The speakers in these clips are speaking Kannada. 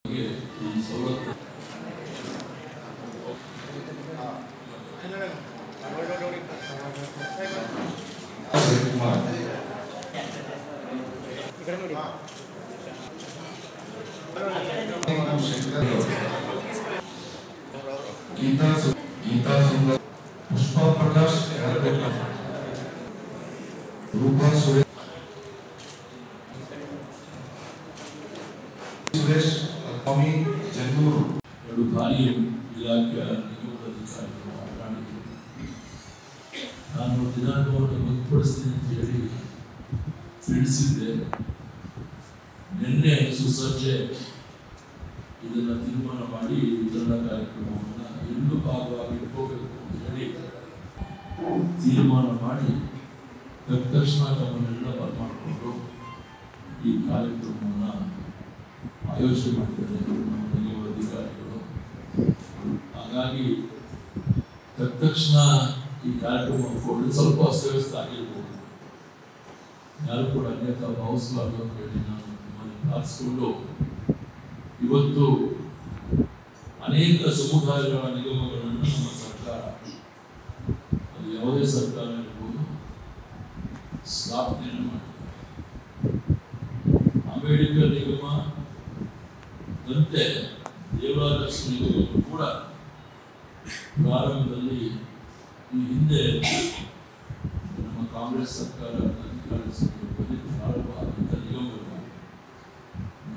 गीता सुंदर पुष्पा प्रकाश रूपा सुरेश स्वामी जन्नूर भारी इलाके निगमದ ನಾನು ದಿನಾಂಕವನ್ನು ಗೊತ್ತುಪಡಿಸ್ತೀನಿ ಅಂತ ಹೇಳಿ ತಿಳಿಸಿದ್ದೆ. ನಿನ್ನೆ ಸುಸಜ್ಜೆ ಇದನ್ನು ತೀರ್ಮಾನ ಮಾಡಿ ವಿತರಣಾ ಕಾರ್ಯಕ್ರಮವನ್ನು ಎಲ್ಲೂ ಭಾಗವಾಗಿ ಇಟ್ಕೋಬೇಕು ಅಂತ ಹೇಳಿ ತೀರ್ಮಾನ ಮಾಡಿ ತಕ್ಷಣ ತಮ್ಮನ್ನೆಲ್ಲ ಬರಮಾಡಿಕೊಂಡು ಈ ಕಾರ್ಯಕ್ರಮವನ್ನು ಆಯೋಜನೆ ಮಾಡಿದ್ದಾರೆ ನಮ್ಮ ನಿಗಮದ ಅಧಿಕಾರಿಗಳು. ಹಾಗಾಗಿ ತಕ್ಷಣ ಈ ಕಾರ್ಯಕ್ರಮ ಕೊಂಡು ಸ್ವಲ್ಪ ಅಸ್ತವ್ಯಸ್ತ ಆಗಿರ್ಬೋದು, ಯಾರು ಕೂಡ ಅನ್ಯತಾ ಭಾವಿಸಬಾರ್ದು ಅಂತ ಹೇಳಿ ನಾನು ನಿಮ್ಮನ್ನು ಪ್ರಾರ್ಥಿಸಿಕೊಂಡು ಇವತ್ತು ಅನೇಕ ಸಮುದಾಯಗಳ ನಿಗಮಗಳನ್ನು ನಮ್ಮ ಸರ್ಕಾರ, ಅದು ಯಾವುದೇ ಸರ್ಕಾರ ಇರ್ಬೋದು, ಸ್ಥಾಪನೆಯನ್ನು ಮಾಡಿದೆ. ಅಂಬೇಡ್ಕರ್ ನಿಗಮದಂತೆ ದೇವರಾಜ ನಿಗಮಗಳು ಕೂಡ ಪ್ರಾರಂಭದಲ್ಲಿ ಈ ಹಿಂದೆ ನಮ್ಮ ಕಾಂಗ್ರೆಸ್ ಸರ್ಕಾರ ಅಧಿಕಾರ ಸಂದರ್ಭದಲ್ಲಿ ಪ್ರಾರಂಭ ಆದಂಥ ನಿಗಮಗಳು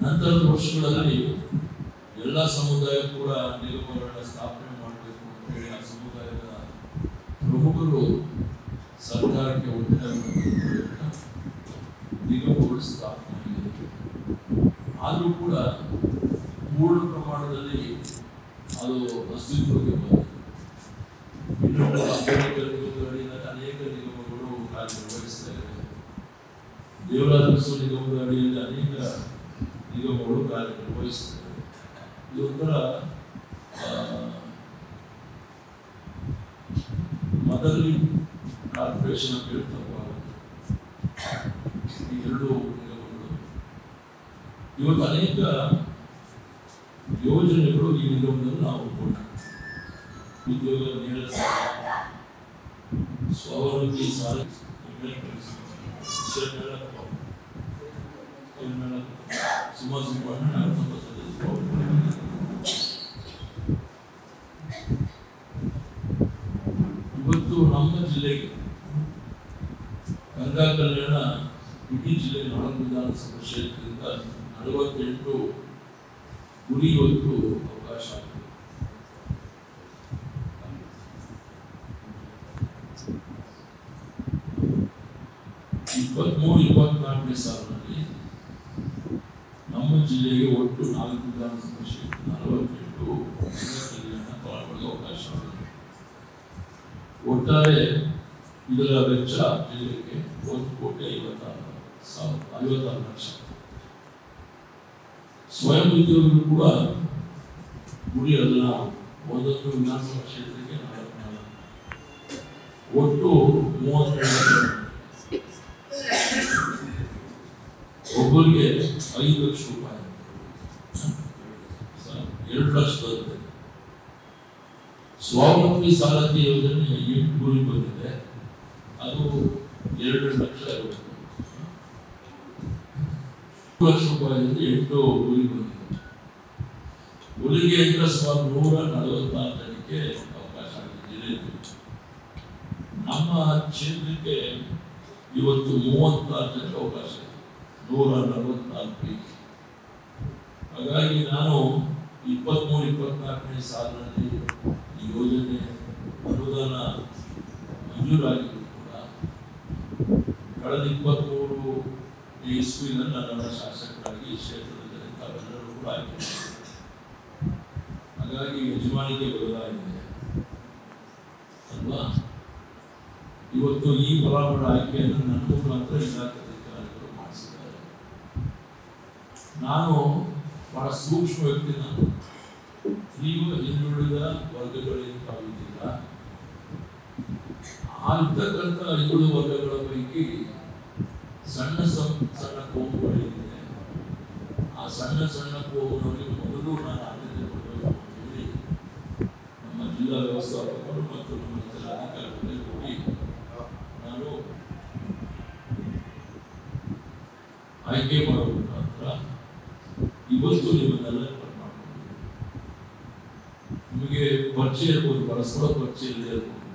ನಂತರದ ವರ್ಷಗಳಲ್ಲಿ ಎಲ್ಲ ಸಮುದಾಯ ಕೂಡ ನಿಗಮಗಳನ್ನ ಸ್ಥಾಪನೆ ಮಾಡಬೇಕು ಅಂತ ಹೇಳಿ ಆ ಸಮುದಾಯದ ಪ್ರಮುಖರು ಸರ್ಕಾರಕ್ಕೆ ಒತ್ತಾಯ ಮಾಡಿದ ನಿಗಮಗಳು ಸ್ಥಾಪನೆ ಆಗಿದೆ. ಆದರೂ ಕೂಡ ಪೂರ್ಣ ಪ್ರಮಾಣದಲ್ಲಿ ಅದು ಅಸ್ತಿತ್ವಕ್ಕೆ ಬಂದಿದೆ. ಇನ್ನು ಅಂಬೇಡ್ಕರ್ ನಿಗಮದ ಅಡಿಯಲ್ಲಿ ಅನೇಕ ನಿಗಮಗಳು ಕಾರ್ಯನಿರ್ವಹಿಸ್ತಾ ಇವೆ. ದೇವರಾಜ ನಿಗಮದ ಅಡಿಯಲ್ಲಿ ಅನೇಕ ನಿಗಮಗಳು ಕಾರ್ಯನಿರ್ವಹಿಸ್ತವೆ. ಇದೊಂಥರ ಮದರ್ಲಿ ಕಾರ್ಪೊರೇಷನ್ ಅಂತ ಹೇಳ್ತಾರೆ ಈ ಎರಡು ನಿಗಮಗಳು. ಇವತ್ತು ಅನೇಕ ಯೋಜನೆಗಳು ಈ ನಿಗಮದಲ್ಲಿ ನಾವು ಕೊಟ್ಟು ಉದ್ಯೋಗ ನೇರ ಸ್ವಾವಲಂಬಿ ಸಾಲ ಇವತ್ತು ನಮ್ಮ ಜಿಲ್ಲೆಗೆ ಗಂಗಾ ಕಲ್ಯಾಣ ಇಡೀ ಜಿಲ್ಲೆ 4 ವಿಧಾನಸಭಾ ಕ್ಷೇತ್ರದಿಂದ 48 ಗುರಿ ಹೊತ್ತು ಅವಕಾಶ ಆಗಿದೆ. 23-24ನೇ ಸಾಲಿನಲ್ಲಿ ನಮ್ಮ ಜಿಲ್ಲೆಗೆ ಒಟ್ಟು 4 ವಿಧಾನಸಭಾ ಕ್ಷೇತ್ರ 48 ಕಲ್ಯಾಣ ಪಾಲ್ಗೊಳ್ಳುವ ಅವಕಾಶ ಆಗಿದೆ. ಒಟ್ಟಾರೆ ಇದರ ವೆಚ್ಚ ಜಿಲ್ಲೆಗೆ 1,56,56,00,000. ಸ್ವಯಂ ಉದ್ಯೋಗಿಗಳು ಕೂಡ ಗುರಿ ಅದನ್ನ ಒಂದೊಂದು ವಿಧಾನಸಭಾ ಕ್ಷೇತ್ರಕ್ಕೆ 4 ಒಟ್ಟು 32 ಒಬ್ಬರಿಗೆ 5 ಲಕ್ಷ ರೂಪಾಯಿ 2 ಲಕ್ಷ ಬರುತ್ತೆ. ಸ್ವಾವಲಂಬಿ ಸಾಲಕ್ಕೆ ಯೋಜನೆ 8 ಗುರಿ ಬಂದಿದೆ, ಅದು 2 ಲಕ್ಷ ಇರುತ್ತೆ. 2 ಲಕ್ಷ ರೂಪಾಯಿಯಿಂದ 8 ಗುರಿ ಬಂದಿದೆ. ಹೊಲಿಗೆ ಯಂತ್ರ ಸುಮಾರು 144 ಜನಕ್ಕೆ ಅವಕಾಶ ಆಗಿದೆ ಜಿಲ್ಲೆಯಲ್ಲಿ. ನಮ್ಮ ಕ್ಷೇತ್ರಕ್ಕೆ ಇವತ್ತು 36 ಜನಕ್ಕೆ ಅವಕಾಶ ಇದೆ, 144 ಪೈಕಿ. ಹಾಗಾಗಿ ನಾನು 23-24ನೇ ಸಾಲಿನಲ್ಲಿ ಈ ಯೋಜನೆ ಅನುದಾನ ಮಂಜೂರಾಗಿದ್ದು ಕೂಡ ಕಳೆದ 23 ಇಸ್ವಿನಲ್ಲಿ ನನ್ನ ಶಾಸಕರಾಗಿ ಈ ಕ್ಷೇತ್ರದಲ್ಲಿ ತಾವೆಲ್ಲರೂ ಕೂಡ ಆಯ್ಕೆ. ಹಾಗಾಗಿ ಯಜಮಾನಿಗೆ ಬದಲಾಗಿದೆ ಅಲ್ವಾ. ಇವತ್ತು ಈ ಬಲಾಬಲ ಆಯ್ಕೆಯನ್ನು ನನ್ನ ಮುಖಾಂತರ ಇಲಾಖೆ ಅಧಿಕಾರಿಗಳು ಮಾಡಿಸಿದ್ದಾರೆ. ನಾನು ಬಹಳ ಸೂಕ್ಷ್ಮ ವ್ಯಕ್ತಿ. ನಾನು ನೀವು ಹಿಂದುಳಿದ ವರ್ಗಗಳಿಗೆ ತಾವಿದ್ದೀರ, ಇರ್ತಕ್ಕಂಥ ಹಿಂದುಳಿದ ವರ್ಗಗಳ ಪೈಕಿ ಸಣ್ಣ ಸಣ್ಣ ಕೋಮುಗಳಿದೆ. ಆ ಸಣ್ಣ ಸಣ್ಣ ಕೋಮುಗಳಿಗೆ ಮೊದಲು ಎಲ್ಲ ವ್ಯವಸ್ಥಾಪಕರು ಮತ್ತು ನಮ್ಮ ಅಧಿಕಾರಿಗಳಿಗೆ ಕೂಡಿ ನಾನು ಆಯ್ಕೆ ಮಾಡುವ ಮುಖಾಂತರ ಇವತ್ತು ನಿಮ್ಮನ್ನೆಲ್ಲ ಮಾಡ್ಕೊಂಡಿದ್ದೀನಿ. ನಿಮಗೆ ಪರಿಚಯ ಇರ್ಬೋದು, ಪರಸ್ಪರ ಪರಿಚಯ ಇಲ್ಲದೆ ಇರ್ಬೋದು,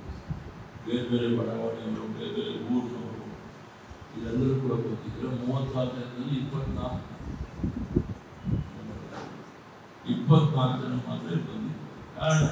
ಬೇರೆ ಬೇರೆ ಬಡಾವಣೆಯವರು, ಬೇರೆ ಬೇರೆ ಊರಿನವರು, ಇದೆಲ್ಲರೂ ಕೂಡ ಬಂದಿದ್ರು. 34ರಲ್ಲಿ 24 ಜನ ಮಾತ್ರ ಬಂದಿದ್ರು. ಕಾರಣ